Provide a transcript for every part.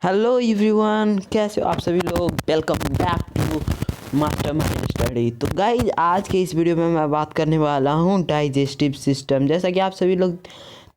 Hello everyone, कैसे हो आप सभी लोग। Welcome back to Mastermind Study. तो गाइज आज के इस वीडियो में मैं बात करने वाला हूँ डाइजेस्टिव सिस्टम। जैसा कि आप सभी लोग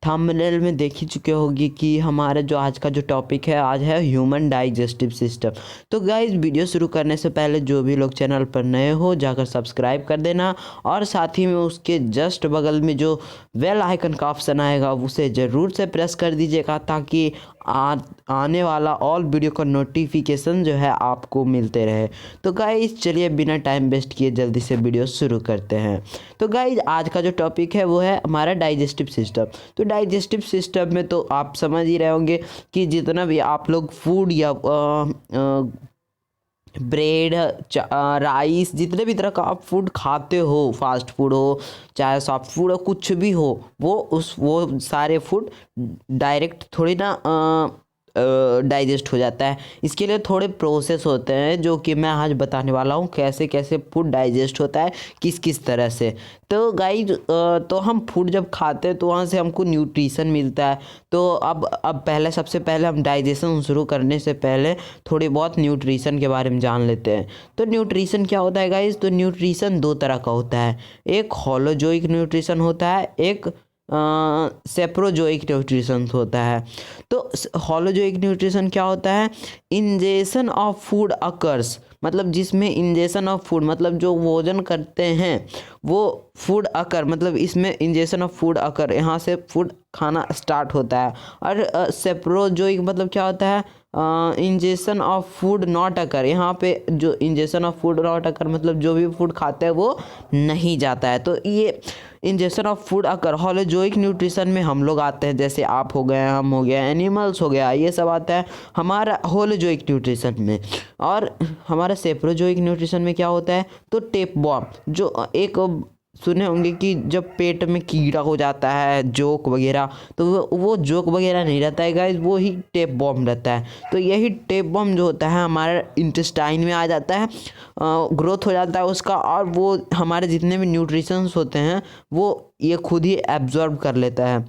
थंबनेल में देख ही चुके होगी कि हमारा जो आज का जो टॉपिक है आज है ह्यूमन डाइजेस्टिव सिस्टम। तो गाइज वीडियो शुरू करने से पहले जो भी लोग चैनल पर नए हो जाकर सब्सक्राइब कर देना और साथ ही में उसके जस्ट बगल में जो बेल आइकन का ऑप्शन आएगा उसे ज़रूर से प्रेस कर दीजिएगा ताकि आने वाला ऑल वीडियो का नोटिफिकेशन जो है आपको मिलते रहे। तो गाइज चलिए बिना टाइम वेस्ट किए जल्दी से वीडियो शुरू करते हैं। तो गाइज आज का जो टॉपिक है वो है हमारा डाइजेस्टिव सिस्टम। तो डाइजेस्टिव सिस्टम में तो आप समझ ही रहे होंगे कि जितना भी आप लोग फूड या ब्रेड राइस जितने भी तरह का आप फूड खाते हो, फास्ट फूड हो चाहे सॉफ्ट फूड हो, कुछ भी हो, वो सारे फूड डायरेक्ट थोड़ी ना डाइजेस्ट हो जाता है। इसके लिए थोड़े प्रोसेस होते हैं जो कि मैं आज बताने वाला हूँ कैसे कैसे फूड डाइजेस्ट होता है, किस किस तरह से। तो गाइज तो हम फूड जब खाते हैं तो वहाँ से हमको न्यूट्रिशन मिलता है। तो अब पहले सबसे पहले हम डाइजेशन शुरू करने से पहले थोड़ी बहुत न्यूट्रिशन के बारे में जान लेते हैं। तो न्यूट्रिशन क्या होता है गाइज? तो न्यूट्रिशन दो तरह का होता है, एक होलोजोइक न्यूट्रिशन होता है, एक सेप्रोजोइक न्यूट्रिशन होता है। तो होलोजोइक न्यूट्रिशन क्या होता है? इंजेशन ऑफ फूड अकर्स, मतलब जिसमें इंजेशन ऑफ फूड मतलब जो भोजन करते हैं वो फूड अकर, मतलब इसमें इंजेशन ऑफ फूड अकर, यहाँ से फूड खाना स्टार्ट होता है। और सेप्रोजोइक मतलब क्या होता है? Ingestion of food not occur, यहाँ पे जो ingestion of food not occur मतलब जो भी फूड खाते हैं वो नहीं जाता है। तो ये injection of food occur holozoic nutrition में हम लोग आते हैं, जैसे आप हो गए, हम हो गया, एनिमल्स हो गया, ये सब आता है हमारा होलोजोइक न्यूट्रिशन में। और हमारा सेप्रोजोइक न्यूट्रिशन में क्या होता है? तो टेपवर्म, जो एक सुने होंगे कि जब पेट में कीड़ा हो जाता है, जोक वगैरह, तो वो जोक वगैरह नहीं रहता है गाइज, वो ही टेप बॉम्ब रहता है। तो यही टेप बॉम्ब जो होता है हमारे इंटेस्टाइन में आ जाता है, ग्रोथ हो जाता है उसका, और वो हमारे जितने भी न्यूट्रिशंस होते हैं वो ये खुद ही एब्जॉर्ब कर लेता है।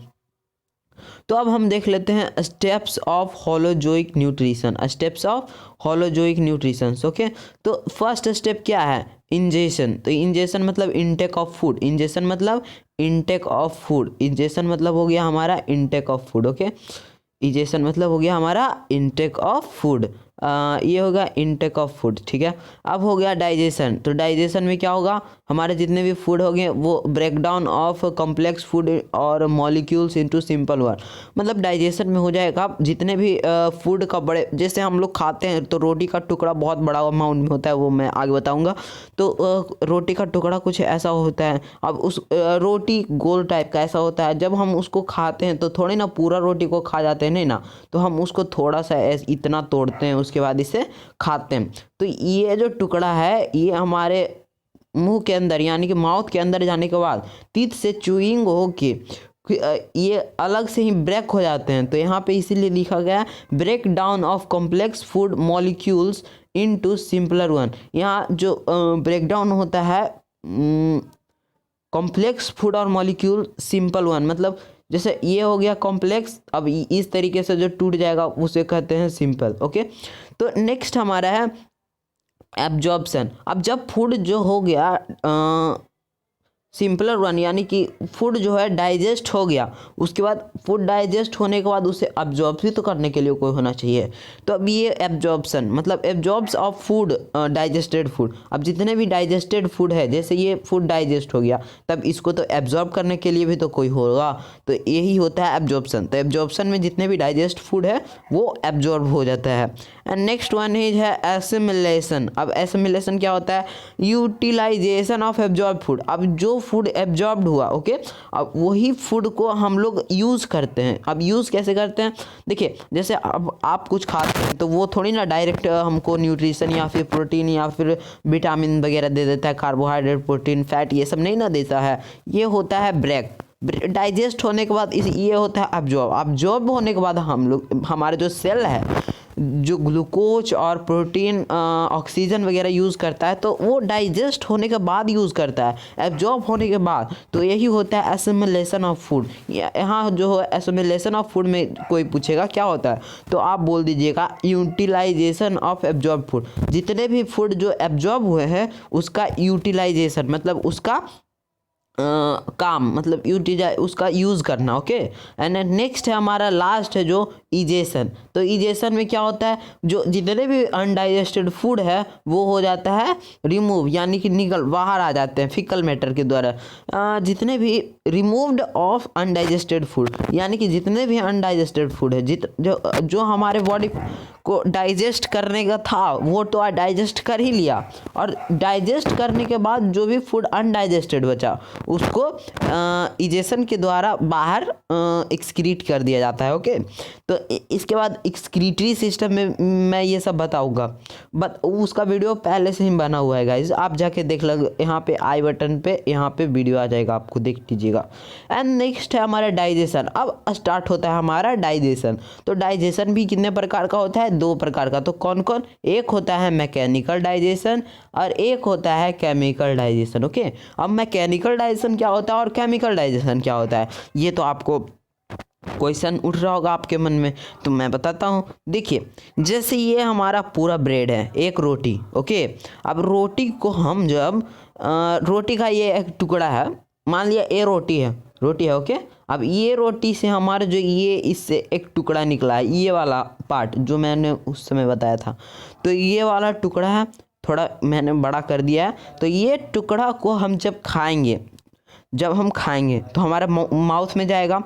तो अब हम देख लेते हैं steps of holozoic nutrition, steps of holozoic nutrition. Okay, तो फर्स्ट स्टेप क्या है? इंजेशन। तो इंजेशन मतलब इनटेक ऑफ फूड, इंजेशन मतलब इनटेक ऑफ फूड, इंजेशन मतलब हो गया हमारा intake of food. Okay, ingestion मतलब हो गया हमारा इनटेक ऑफ फूड, ये होगा इनटेक ऑफ फूड। ठीक है, अब हो गया डाइजेशन। तो डाइजेशन में क्या होगा? हमारे जितने भी फूड हो गए वो break down of complex food और मॉलिक्यूल्स इनटू सिंपल वन, मतलब डाइजेशन में हो जाएगा जितने भी फूड का बड़े, जैसे हम लोग खाते हैं तो रोटी का टुकड़ा बहुत बड़ा अमाउंट में होता है, वो मैं आगे बताऊंगा। तो रोटी का टुकड़ा कुछ ऐसा होता है, अब उस रोटी गोल टाइप का ऐसा होता है, जब हम उसको खाते हैं तो थोड़ी ना पूरा रोटी को खा जाते हैं, नहीं ना, तो हम उसको थोड़ा सा इतना तोड़ते हैं, उसके बाद इसे खाते हैं। तो ये जो टुकड़ा है ये हमारे मुंह के अंदर यानी कि माउथ के अंदर जाने के बाद टीथ से चूइंग हो के ये अलग से ही ब्रेक हो जाते हैं। तो यहाँ पे इसीलिए लिखा गया है break down of complex food molecules into simpler one. यहाँ जो ब्रेक डाउन होता है कॉम्प्लेक्स फूड और मॉलिक्यूल सिंपल वन, मतलब जैसे ये हो गया कॉम्प्लेक्स, अब इस तरीके से जो टूट जाएगा उसे कहते हैं सिंपल। ओके, तो नेक्स्ट हमारा है एब्जॉर्प्शन। अब जब फूड जो हो गया सिंपलर वन यानी कि फूड जो है डाइजेस्ट हो गया, उसके बाद फूड डाइजेस्ट होने के बाद उसे एब्जॉर्ब भी तो करने के लिए कोई होना चाहिए। तो अब ये एब्जॉर्प्शन मतलब absorbs of food, digested food. अब जितने भी डाइजेस्टेड फूड है, जैसे ये फूड डाइजेस्ट हो गया, तब इसको तो एब्जॉर्ब करने के लिए भी तो कोई होगा, तो यही होता है एब्जॉर्प्शन। तो एब्जॉर्प्शन में जितने भी डाइजेस्ट फूड है वो एब्जॉर्ब हो जाता है। एंड नेक्स्ट वन इज है एसिमिलेशन। अब एसिमिलेशन क्या होता है? Utilization of absorb food. अब जो फूड एब्जॉर्ब्ड हुआ, ओके, अब वही फूड को हम लोग यूज़ करते हैं। अब यूज़ कैसे करते हैं? देखिए, जैसे अब आप कुछ खाते हैं तो वो थोड़ी ना डायरेक्ट हमको न्यूट्रिशन या फिर प्रोटीन या फिर विटामिन वगैरह दे देता है, कार्बोहाइड्रेट, प्रोटीन, फैट, ये सब नहीं ना देता है। ये होता है ब्रेक, डाइजेस्ट होने के बाद इस ये होता है अब्जॉर्ब होने के बाद हम लोग हमारे जो सेल है जो ग्लूकोज और प्रोटीन ऑक्सीजन वगैरह यूज़ करता है, तो वो डाइजेस्ट होने के बाद यूज़ करता है, एब्जॉर्ब होने के बाद। तो यही होता है एसिमिलेशन ऑफ फूड। यहाँ जो है एसिमिलेशन ऑफ फूड में कोई पूछेगा क्या होता है, तो आप बोल दीजिएगा यूटिलाइजेशन ऑफ एब्जॉर्ब फूड। जितने भी फूड जो एब्जॉर्ब हुए हैं उसका यूटिलाइजेशन मतलब उसका काम मतलब उसका यूज़ करना। ओके, एंड नेक्स्ट है हमारा लास्ट है जो इजेशन। तो इजेशन में क्या होता है, जो जितने भी अनडाइजेस्टेड फूड है वो हो जाता है रिमूव, यानी कि बाहर आ जाते हैं फिकल मैटर के द्वारा। जितने भी रिमूव्ड ऑफ अनडाइजेस्टेड फूड, यानी कि जितने भी अनडाइजेस्टेड फूड है जो हमारे बॉडी को डाइजेस्ट करने का था वो तो डाइजेस्ट कर ही लिया, और डाइजेस्ट करने के बाद जो भी फूड अनडाइजेस्टेड बचा उसको इजेशन के द्वारा बाहर एक्सक्रीट कर दिया जाता है। ओके, तो इसके बाद एक्सक्रीटरी सिस्टम में मैं ये सब बताऊंगा, उसका वीडियो पहले से ही बना हुआ है गाइज, आप जाके देख लो, यहाँ पे आई बटन पे यहाँ पे वीडियो आ जाएगा, आपको देख लीजिएगा। एंड नेक्स्ट है हमारा डाइजेशन। अब स्टार्ट होता है हमारा डाइजेशन। तो डाइजेशन भी कितने प्रकार का होता है, 2 प्रकार का। तो कौन कौन, एक होता है मैकेनिकल डाइजेशन और एक होता है केमिकल डाइजेशन। ओके, अब मैकेनिकल डाइजेशन क्या होता है और केमिकल डाइजेशन क्या होता है, ये तो आपको क्वेश्चन उठ रहा होगा आपके मन में, तो मैं बताता हूँ। देखिए, जैसे ये हमारा पूरा ब्रेड है, एक रोटी। ओके, अब रोटी को हम जब रोटी का ये एक टुकड़ा है, मान लिया ये रोटी है। ओके, अब ये रोटी से हमारा जो ये इससे एक टुकड़ा निकला है, ये वाला पार्ट जो मैंने उस समय बताया था, तो ये वाला टुकड़ा है, थोड़ा मैंने बड़ा कर दिया है। तो ये टुकड़ा को हम जब हम खाएंगे तो हमारा माउथ में जाएगा,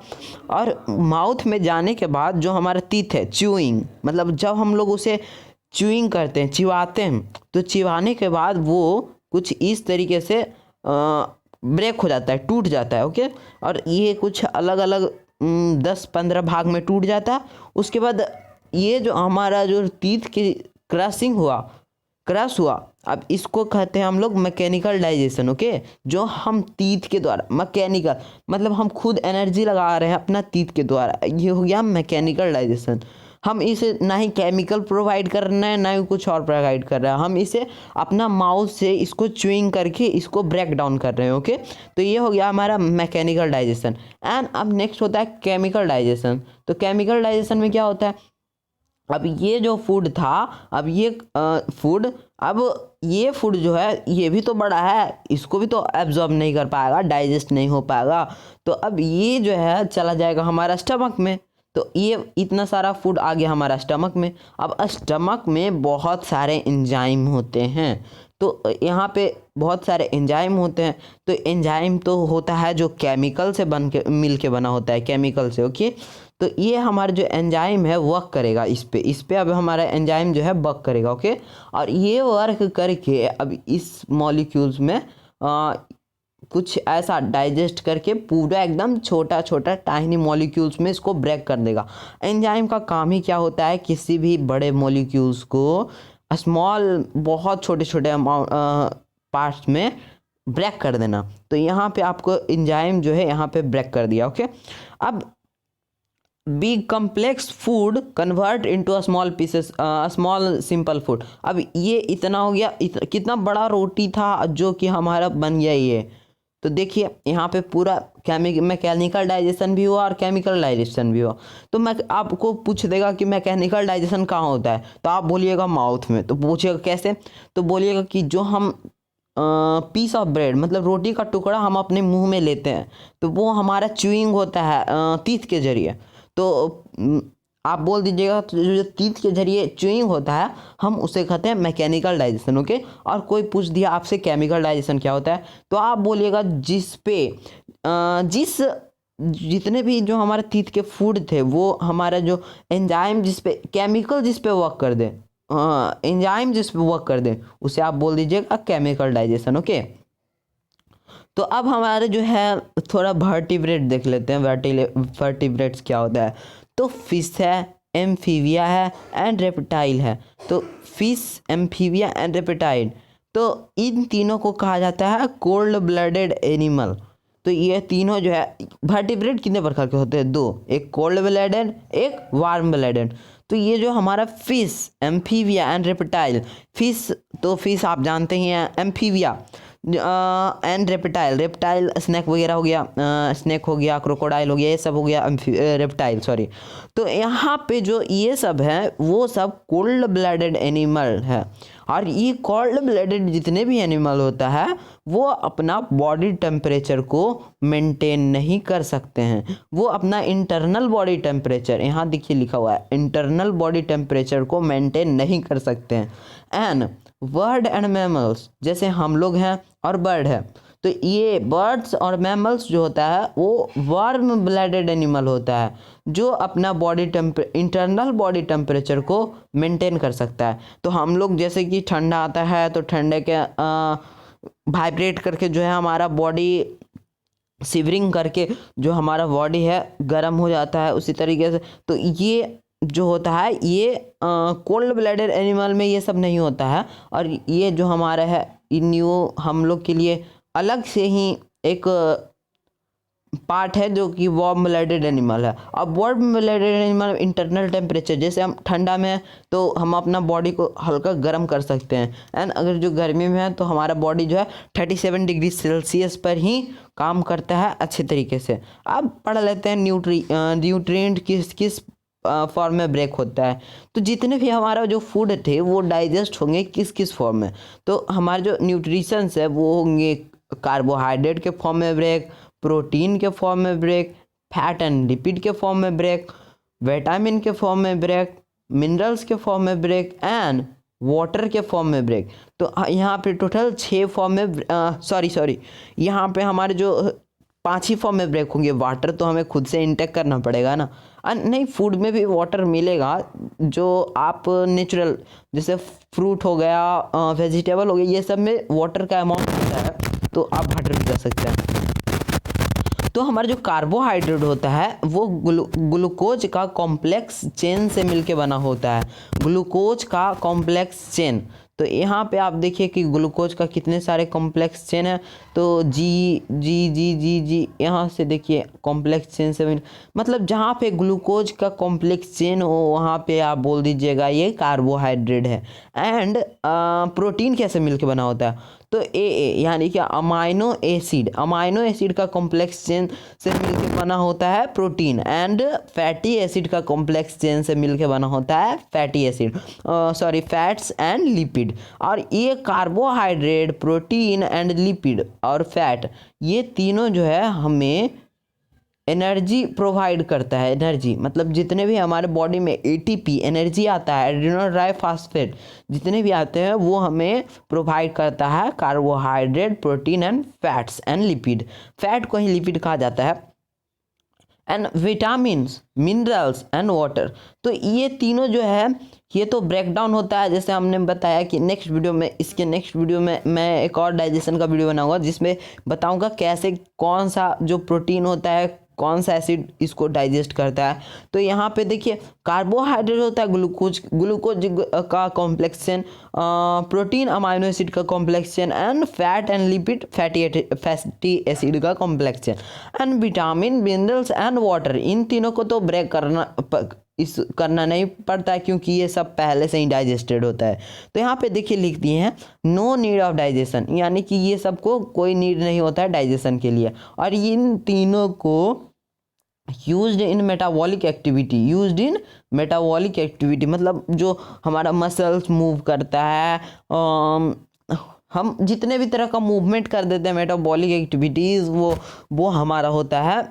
और माउथ में जाने के बाद जो हमारा टीथ है, च्यूइंग मतलब जब हम लोग उसे च्यूइंग करते हैं, चिबाते हैं, तो चिबाने के बाद वो कुछ इस तरीके से ब्रेक हो जाता है, टूट जाता है। ओके, और ये कुछ अलग अलग 10-15 भाग में टूट जाता है। उसके बाद ये जो हमारा जो टीथ की क्रश हुआ, अब इसको कहते हैं हम लोग मैकेनिकल डाइजेशन। ओके, जो हम टीथ के द्वारा, मैकेनिकल मतलब हम खुद एनर्जी लगा रहे हैं अपना टीथ के द्वारा, ये हो गया मैकेनिकल डाइजेशन। हम इसे ना ही केमिकल प्रोवाइड कर रहे हैं ना ही कुछ और प्रोवाइड कर रहे हैं, हम इसे अपना माउथ से इसको च्यूइंग करके इसको ब्रेक डाउन कर रहे हैं। ओके, तो ये हो गया हमारा मैकेनिकल डाइजेशन। एंड अब नेक्स्ट होता है केमिकल डाइजेशन। तो केमिकल डाइजेशन में क्या होता है, अब ये जो फूड था, अब ये फूड जो है ये भी तो बड़ा है, इसको भी तो एब्जॉर्ब नहीं कर पाएगा, डाइजेस्ट नहीं हो पाएगा। तो अब ये जो है चला जाएगा हमारा स्टमक में। तो ये इतना सारा फूड आ गया हमारा स्टमक में। अब स्टमक में बहुत सारे एंजाइम होते हैं, तो यहाँ पे बहुत एंजाइम होते हैं। तो एंजाइम तो होता है जो केमिकल से मिल के बना होता है, केमिकल से। ओके, तो ये हमारा जो एंजाइम है वर्क करेगा इस पे अब हमारा एंजाइम जो है वर्क करेगा। ओके, और ये वर्क करके अब इस मॉलिक्यूल्स में कुछ ऐसा डाइजेस्ट करके पूरा एकदम छोटा छोटा टाइनी मॉलिक्यूल्स में इसको ब्रेक कर देगा। एंजाइम का काम ही क्या होता है, किसी भी बड़े मॉलिक्यूल्स को स्मॉल बहुत छोटे छोटे पार्ट्स में ब्रेक कर देना। तो यहाँ पे आपको एंजाइम जो है यहाँ पे ब्रेक कर दिया। ओके, अब big complex food convert into a small pieces, small simple food. अब ये इतना हो गया, कितना बड़ा रोटी था जो कि हमारा बन गया ये। तो देखिए यहाँ पे पूरा मैकेनिकल डाइजेशन भी हुआ और केमिकल डाइजेशन भी हुआ। तो मैं आपको पूछ देगा कि मैकेनिकल डाइजेशन कहाँ होता है, तो आप बोलिएगा माउथ में। तो पूछिएगा कैसे, तो बोलिएगा कि जो हम पीस ऑफ ब्रेड मतलब रोटी का टुकड़ा हम अपने मुंह में लेते हैं, तो वो हमारा च्यूइंग होता है टीथ के जरिए। तो आप बोल दीजिएगा तो जो टीथ के जरिए च्यूइंग होता है हम उसे कहते हैं मैकेनिकल डाइजेशन। ओके, और कोई पूछ दिया आपसे केमिकल डाइजेशन क्या होता है, तो आप बोलिएगा जितने भी जो हमारे टीथ के फूड थे वो हमारा जो एंजाइम जिस पे वर्क कर दे, एंजाइम जिस पे वर्क कर दे उसे आप बोल दीजिएगा केमिकल डाइजेशन। ओके, तो अब हमारे जो है थोड़ा वर्टिब्रेट देख लेते हैं, वर्टिब्रेट्स क्या होता है। तो फिश है, एम्फीबिया है एंड रेप्टाइल है। तो फिश, एम्फीबिया एंड रेप्टाइल, तो इन तीनों को कहा जाता है कोल्ड ब्लडेड एनिमल। तो तो ये तीनों जो है वर्टिब्रेट कितने प्रकार के होते हैं? 2, एक कोल्ड ब्लडेड, एक वार्म ब्लडेड। तो ये जो हमारा fish, amphibia and reptile, fish तो फिश आप जानते ही हैं, एम्फीबिया एंड रेप्टाइल स्नैक वगैरह हो गया, स्नैक हो गया, क्रोकोडाइल हो गया, ये सब हो गया रेप्टाइल, सॉरी। तो यहाँ पे जो ये सब है वो सब कोल्ड ब्लडेड एनिमल है। और ये कोल्ड ब्लडेड जितने भी एनिमल होता है वो अपना बॉडी टेम्परेचर को मेंटेन नहीं कर सकते हैं। वो अपना इंटरनल बॉडी टेम्परेचर, यहाँ देखिए लिखा हुआ है, इंटरनल बॉडी टेम्परेचर को मेंटेन नहीं कर सकते हैं। एंड बर्ड एंड मैमल्स, जैसे हम लोग हैं और बर्ड है, तो ये बर्ड्स और मैमल्स जो होता है वो वार्म ब्लडेड एनिमल होता है, जो अपना इंटरनल बॉडी टेम्परेचर को मेंटेन कर सकता है। तो हम लोग जैसे कि ठंडा आता है तो ठंडे के वाइब्रेट करके जो है हमारा बॉडी शिवरिंग करके जो हमारा बॉडी है गर्म हो जाता है, उसी तरीके से तो ये जो होता है ये कोल्ड ब्लडेड एनिमल में ये सब नहीं होता है। और ये जो हमारा है न्यू हम लोग के लिए अलग से ही एक पार्ट है जो कि वार्म ब्लडेड एनिमल है। अब warm blooded animal internal temperature, जैसे हम ठंडा में है तो हम अपना बॉडी को हल्का गर्म कर सकते हैं, एंड अगर जो गर्मी में है तो हमारा बॉडी जो है 37 डिग्री सेल्सियस पर ही काम करता है अच्छे तरीके से। अब पढ़ लेते हैं न्यूट्रिएंट किस फॉर्म में ब्रेक होता है। तो जितने भी हमारा जो फूड थे वो डाइजेस्ट होंगे किस किस फॉर्म में? तो हमारे जो न्यूट्रिशंस है वो होंगे कार्बोहाइड्रेट के फॉर्म में ब्रेक, प्रोटीन के फॉर्म में ब्रेक, फैट एंड लिपिड के फॉर्म में ब्रेक, विटामिन के फॉर्म में ब्रेक, मिनरल्स के फॉर्म में ब्रेक एंड वाटर के फॉर्म में ब्रेक। तो यहाँ पे टोटल 6 फॉर्म में सॉरी यहाँ पे हमारे जो 5 ही फॉर्म में ब्रेक होंगे। वाटर तो हमें खुद से इंटेक करना पड़ेगा ना, नहीं फूड में भी वाटर मिलेगा जो आप नेचुरल, जैसे फ्रूट हो गया, वेजिटेबल हो गया, ये सब में वाटर का अमाउंट होता है तो आप वाटर भी कर सकते हैं। तो हमारा जो कार्बोहाइड्रेट होता है वो ग्लूकोज का कॉम्प्लेक्स चेन से मिलके बना होता है, ग्लूकोज का कॉम्प्लेक्स चेन। तो यहाँ पे आप देखिए कि ग्लूकोज का कितने सारे कॉम्प्लेक्स चेन है। तो जी जी जी जी जी यहाँ से देखिए कॉम्प्लेक्स चेन से मतलब जहाँ पे ग्लूकोज का कॉम्प्लेक्स चेन हो वहाँ पे आप बोल दीजिएगा ये कार्बोहाइड्रेट है। एंड प्रोटीन कैसे मिलके बना होता है? तो यानी कि अमाइनो एसिड का कॉम्प्लेक्स चेन से मिलके बना होता है प्रोटीन, एंड फैटी एसिड का कॉम्प्लेक्स चेन से मिलके बना होता है फैट्स एंड लिपिड। और ये कार्बोहाइड्रेट, प्रोटीन एंड लिपिड और फैट, ये तीनों जो है हमें एनर्जी प्रोवाइड करता है। एनर्जी मतलब जितने भी हमारे बॉडी में एटीपी एनर्जी आता है, एड्रेनल ट्राइफॉस्फेट जितने भी आते हैं वो हमें प्रोवाइड करता है carbohydrate, protein and fats and lipid. Fat को ही लिपिड कहा जाता है। And vitamins, minerals and water. तो ये तीनों जो है ये तो ब्रेक डाउन होता है, जैसे हमने बताया कि नेक्स्ट वीडियो में मैं एक और डाइजेशन का वीडियो बनाऊंगा जिसमें बताऊंगा कैसे कौन सा जो प्रोटीन होता है, कौन सा एसिड इसको डाइजेस्ट करता है। तो यहाँ पे देखिए कार्बोहाइड्रेट होता है ग्लूकोज का complex chain, protein amino acid का complex chain, and fat and lipid fatty acid का complex chain, and vitamin, minerals and water. इन तीनों को तो ब्रेक करना नहीं पड़ता है क्योंकि ये सब पहले से ही डाइजेस्टेड होता है। तो यहाँ पे देखिए लिख दिए हैं नो नीड ऑफ डाइजेशन, यानी कि ये सबको कोई नीड नहीं होता है डाइजेशन के लिए। और इन तीनों को यूज्ड इन मेटाबॉलिक एक्टिविटी, मतलब जो हमारा मसल्स मूव करता है, हम जितने भी तरह का मूवमेंट कर देते हैं मेटाबॉलिक एक्टिविटीज़, वो हमारा होता है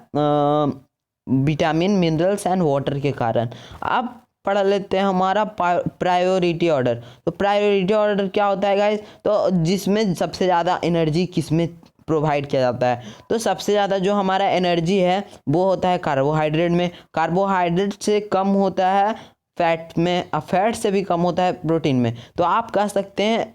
विटामिन, मिनरल्स एंड वाटर के कारण। अब पढ़ लेते हैं हमारा प्रायोरिटी ऑर्डर। तो प्रायोरिटी ऑर्डर क्या होता है गाइस? तो जिसमें सबसे ज़्यादा एनर्जी किसमें प्रोवाइड किया जाता है? तो सबसे ज़्यादा जो हमारा एनर्जी है वो होता है कार्बोहाइड्रेट में, कार्बोहाइड्रेट से कम होता है फैट में, फैट से भी कम होता है प्रोटीन में। तो आप कह सकते हैं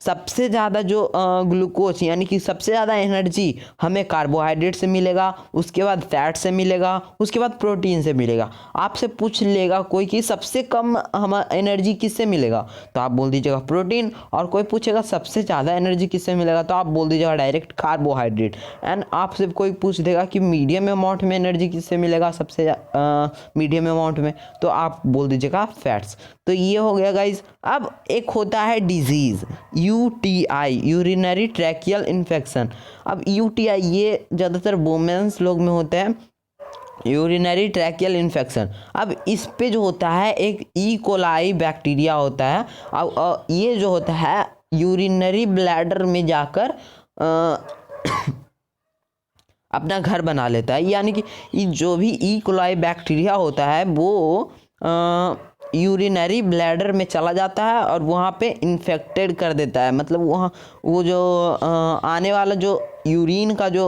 सबसे ज़्यादा जो ग्लूकोज यानी कि सबसे ज़्यादा एनर्जी हमें कार्बोहाइड्रेट से मिलेगा, उसके बाद फैट से मिलेगा, उसके बाद प्रोटीन से मिलेगा। आपसे पूछ लेगा कोई कि सबसे कम हम एनर्जी किससे मिलेगा, तो आप बोल दीजिएगा प्रोटीन। और कोई पूछेगा सबसे ज़्यादा एनर्जी किससे मिलेगा, तो आप बोल दीजिएगा डायरेक्ट कार्बोहाइड्रेट। एंड आपसे कोई पूछ देगा कि मीडियम अमाउंट में एनर्जी किससे मिलेगा, सबसे मीडियम अमाउंट में, तो आप बोल दीजिएगा फैट्स। तो ये हो गया गाइज। अब एक होता है disease UTI, urinary tracheal infection. अब UTI ये ज़्यादातर वुमेन्स लोग में होते हैं, यूरिनरी ट्रैकियल इन्फेक्शन। अब इस पे जो होता है एक ई कोलाई बैक्टीरिया होता है। अब ये जो होता है यूरिनरी ब्लैडर में जाकर अपना घर बना लेता है। यानी कि जो भी ई कोलाई बैक्टीरिया होता है वो यूरिनरी ब्लैडर में चला जाता है और वहाँ पे इन्फेक्टेड कर देता है। मतलब वहाँ वो जो आने वाला जो यूरिन का जो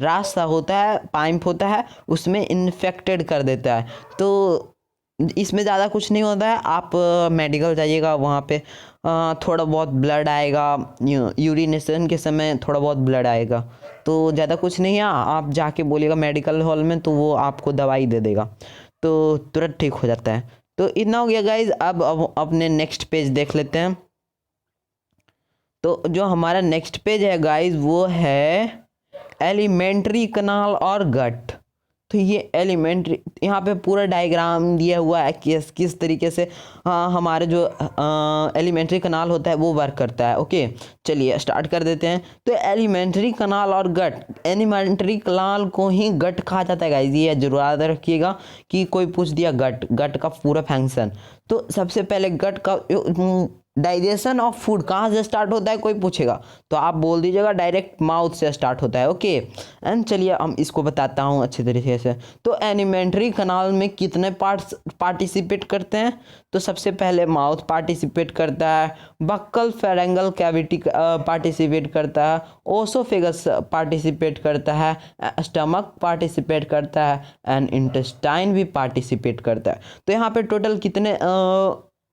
रास्ता होता है, पाइप होता है, उसमें इन्फेक्टेड कर देता है। तो इसमें ज़्यादा कुछ नहीं होता है। आप मेडिकल जाइएगा, वहाँ पे थोड़ा बहुत ब्लड आएगा, यूरिनेशन के समय थोड़ा बहुत ब्लड आएगा, तो ज़्यादा कुछ नहीं है। आप जाके बोलिएगा मेडिकल हॉल में, तो वो आपको दवाई दे देगा, तो तुरंत ठीक हो जाता है। तो इतना हो गया गाइज। अब अपने नेक्स्ट पेज देख लेते हैं। तो जो हमारा नेक्स्ट पेज है गाइज वो है एलिमेंट्री कनाल और गट। तो ये एलिमेंट्री, यहाँ पे पूरा डायग्राम दिया हुआ है कि किस तरीके से हमारे जो एलिमेंट्री कनाल होता है वो वर्क करता है। ओके, चलिए स्टार्ट कर देते हैं। तो एलिमेंट्री कनाल और गट, एलिमेंट्री कनाल को ही गट कहा जाता है गाइस, ये जरूर याद रखिएगा कि कोई पूछ दिया गट का पूरा फंक्शन। तो सबसे पहले गट का डाइजेशन ऑफ फूड कहाँ से स्टार्ट होता है कोई पूछेगा, तो आप बोल दीजिएगा डायरेक्ट माउथ से स्टार्ट होता है। ओके, एंड चलिए हम इसको बताता हूँ अच्छे तरीके से। तो एलिमेंट्री कनाल में कितने पार्ट्स पार्टिसिपेट करते हैं, तो सबसे पहले माउथ पार्टिसिपेट करता है, बक्कल फेरेंगल कैविटी पार्टिसिपेट करता है, ओसोफेगस पार्टिसिपेट करता है, स्टमक पार्टिसिपेट करता है, एंड इंटेस्टाइन भी पार्टिसिपेट करता है। तो यहाँ पे टोटल कितने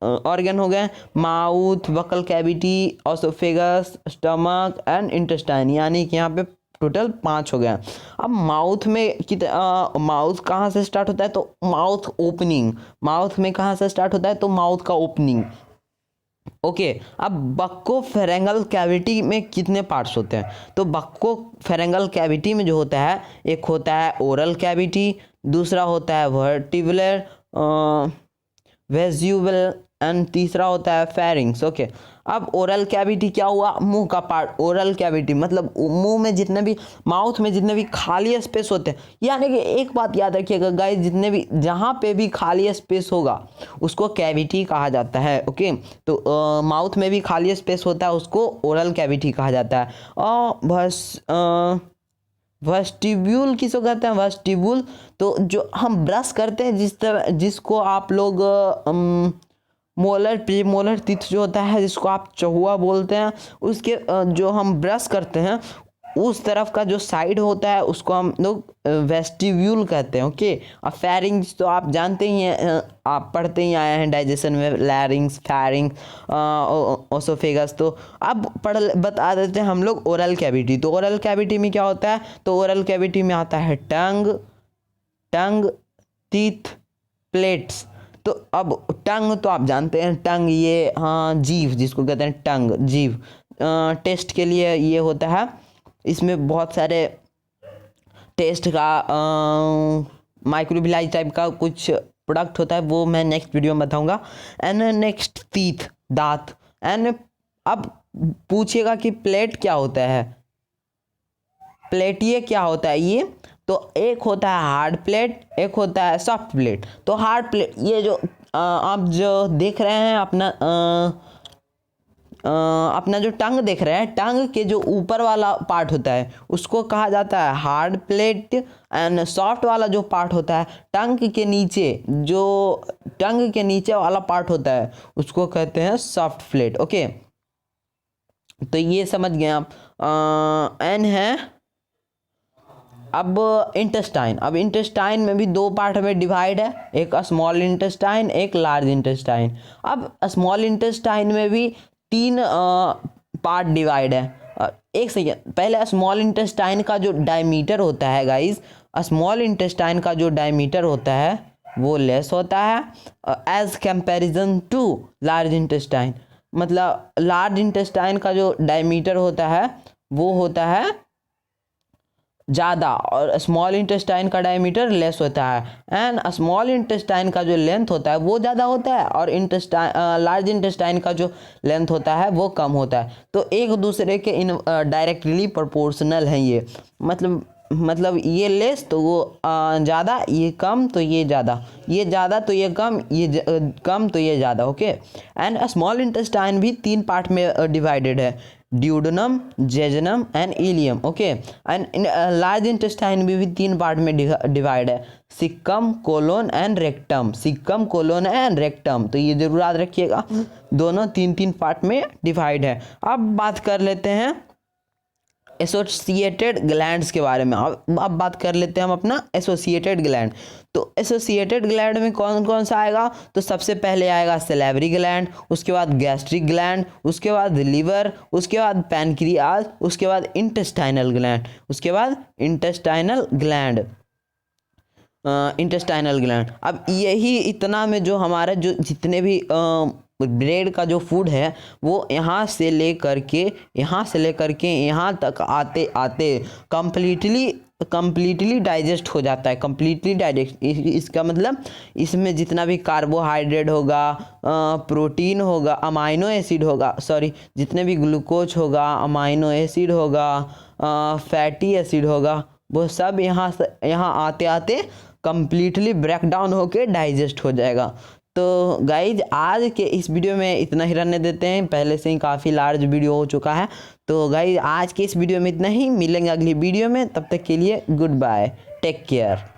ऑर्गन हो गए, mouth, buccal cavity, oesophagus, stomach and intestine, यानी कि यहाँ पे टोटल 5 हो गया। अब माउथ में माउथ कहाँ से स्टार्ट होता है, तो माउथ ओपनिंग, माउथ में कहाँ से स्टार्ट होता है, तो माउथ का ओपनिंग। ओके, अब बक्को फेरेंगल कैविटी में कितने पार्ट्स होते हैं, तो बक्को फेरेंगल कैविटी में जो होता है, एक होता है ओरल कैविटी, दूसरा होता है वर्टिब्युलर वेस्यूबल एंड तीसरा होता है फेरिंग्स। ओके, अब ओरल कैविटी क्या हुआ, मुंह का पार्ट। ओरल कैविटी मतलब मुंह में जितने भी, माउथ में जितने भी खाली स्पेस होते हैं, यानी कि एक बात याद रखिएगा गाइस, जितने भी जहाँ पे भी खाली स्पेस होगा उसको कैविटी कहा जाता है। ओके, तो माउथ में भी खाली स्पेस होता है, उसको ओरल कैविटी कहा जाता है। और बस वेस्टिब्यूल किसको कहते हैं, वेस्टिब्यूल तो जो हम ब्रश करते हैं, जिसको आप लोग मोलर प्रीमोलर टीथ जो होता है, जिसको आप चहुआ बोलते हैं, उसके जो हम ब्रश करते हैं उस तरफ का जो साइड होता है उसको हम लोग वेस्टिब्यूल कहते हैं। ओके, और फेरिंग्स तो आप जानते ही हैं, आप पढ़ते ही आए हैं डाइजेशन में, लैरिंग्स, फेरिंग्स, ओसोफेगस। तो अब बता देते हैं हम लोग ओरल कैविटी। तो ओरल कैविटी में क्या होता है, तो ओरल कैविटी में आता है टंग, टीथ, प्लेट्स। तो अब टंग तो आप जानते हैं, टंग ये जीभ जिसको कहते हैं, टंग जीभ टेस्ट के लिए ये होता है। इसमें बहुत सारे टेस्ट का माइक्रोबिलाइज टाइप का कुछ प्रोडक्ट होता है, वो मैं नेक्स्ट वीडियो में बताऊंगा। एंड नेक्स्ट टीथ, दांत। एंड अब पूछिएगा कि प्लेट क्या होता है, प्लेट ये क्या होता है, ये तो एक होता है हार्ड प्लेट, एक होता है सॉफ्ट प्लेट। तो हार्ड प्लेट ये जो आप जो देख रहे हैं अपना जो टंग देख रहे हैं, टंग के जो ऊपर वाला पार्ट होता है उसको कहा जाता है हार्ड प्लेट। एंड सॉफ्ट वाला जो पार्ट होता है टंग के नीचे, जो टंग के नीचे वाला पार्ट होता है उसको कहते हैं सॉफ्ट प्लेट। ओके, तो ये समझ गए आप। एन है अब इंटेस्टाइन, अब इंटेस्टाइन में भी दो पार्ट में डिवाइड है, एक स्मॉल इंटेस्टाइन, एक लार्ज इंटेस्टाइन। अब स्मॉल इंटेस्टाइन में भी तीन पार्ट डिवाइड है। एक सेकेंड, पहले स्मॉल इंटेस्टाइन का जो डायमीटर होता है गाइस, स्मॉल इंटेस्टाइन का जो डायमीटर होता है वो लेस होता है as comparison to large intestine. मतलब लार्ज इंटेस्टाइन का जो डायमीटर होता है वो होता है ज़्यादा और स्मॉल इंटेस्टाइन का डायमीटर लेस होता है। एंड स्मॉल इंटेस्टाइन का जो लेंथ होता है वो ज़्यादा होता है और लार्ज इंटेस्टाइन का जो लेंथ होता है वो कम होता है। तो एक दूसरे के इन डायरेक्टली प्रोपोर्शनल हैं ये। मतलब ये लेस तो वो ज़्यादा, ये कम तो ये ज़्यादा, ये ज़्यादा तो ये कम, ये कम तो ये ज़्यादा। ओके। एंड स्मॉल इंटेस्टाइन भी तीन पार्ट में डिवाइडेड है, duodenum, jejunum and ileum. Okay. And large intestine भी तीन पार्ट में डिवाइड है, caecum, colon and rectum. Caecum, colon and rectum, तो ये जरूर याद रखिएगा, दोनों तीन तीन पार्ट में डिवाइड है। अब बात कर लेते हैं एसोसिएटेड ग्लैंड्स के बारे में। अब बात कर लेते हैं हम अपना एसोसिएटेड ग्लैंड। तो एसोसिएटेड ग्लैंड में कौन कौन सा आएगा? तो सबसे पहले आएगा सैलिवरी ग्लैंड, उसके बाद गैस्ट्रिक ग्लैंड, उसके बाद लिवर, उसके बाद पैनक्रियाज, उसके बाद इंटेस्टाइनल ग्लैंड, उसके बाद इंटेस्टाइनल ग्लैंड। अब यही इतना में जो हमारा जो जितने भी ब्रेड का जो फूड है वो यहाँ से लेकर के यहाँ तक आते आते कंप्लीटली डाइजेस्ट हो जाता है। कंप्लीटली डाइजेस्ट, इसका मतलब इसमें जितना भी कार्बोहाइड्रेट होगा, प्रोटीन होगा, अमाइनो एसिड होगा, सॉरी जितने भी ग्लूकोज होगा, अमाइनो एसिड होगा, फैटी एसिड होगा, वो सब यहाँ आते आते कंप्लीटली ब्रेक डाउन होके डाइजेस्ट हो जाएगा। तो गाइज आज के इस वीडियो में इतना ही रहने देते हैं, पहले से ही काफ़ी लार्ज वीडियो हो चुका है। तो गाइज आज के इस वीडियो में इतना ही, मिलेंगे अगली वीडियो में, तब तक के लिए गुड बाय, टेक केयर।